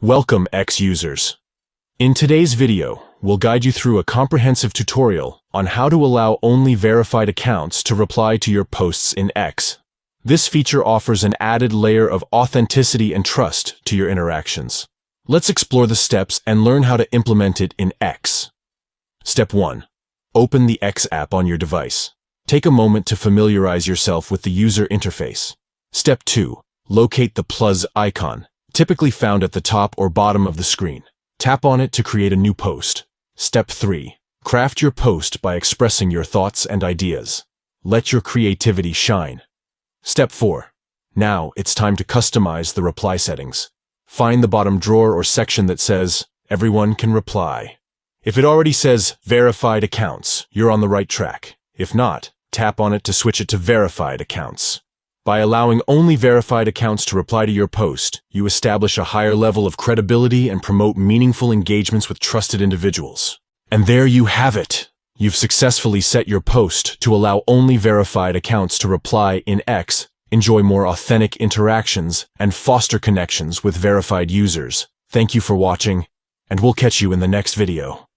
Welcome, X users. In today's video, we'll guide you through a comprehensive tutorial on how to allow only verified accounts to reply to your posts in X. This feature offers an added layer of authenticity and trust to your interactions. Let's explore the steps and learn how to implement it in X. Step 1. Open the X app on your device. Take a moment to familiarize yourself with the user interface. Step 2. Locate the plus icon, typically found at the top or bottom of the screen. Tap on it to create a new post. Step 3. Craft your post by expressing your thoughts and ideas. Let your creativity shine. Step 4. Now it's time to customize the reply settings. Find the bottom drawer or section that says, "Everyone can reply." If it already says verified accounts, you're on the right track. If not, tap on it to switch it to verified accounts. By allowing only verified accounts to reply to your post, you establish a higher level of credibility and promote meaningful engagements with trusted individuals. And there you have it! You've successfully set your post to allow only verified accounts to reply in X, enjoy more authentic interactions, and foster connections with verified users. Thank you for watching, and we'll catch you in the next video.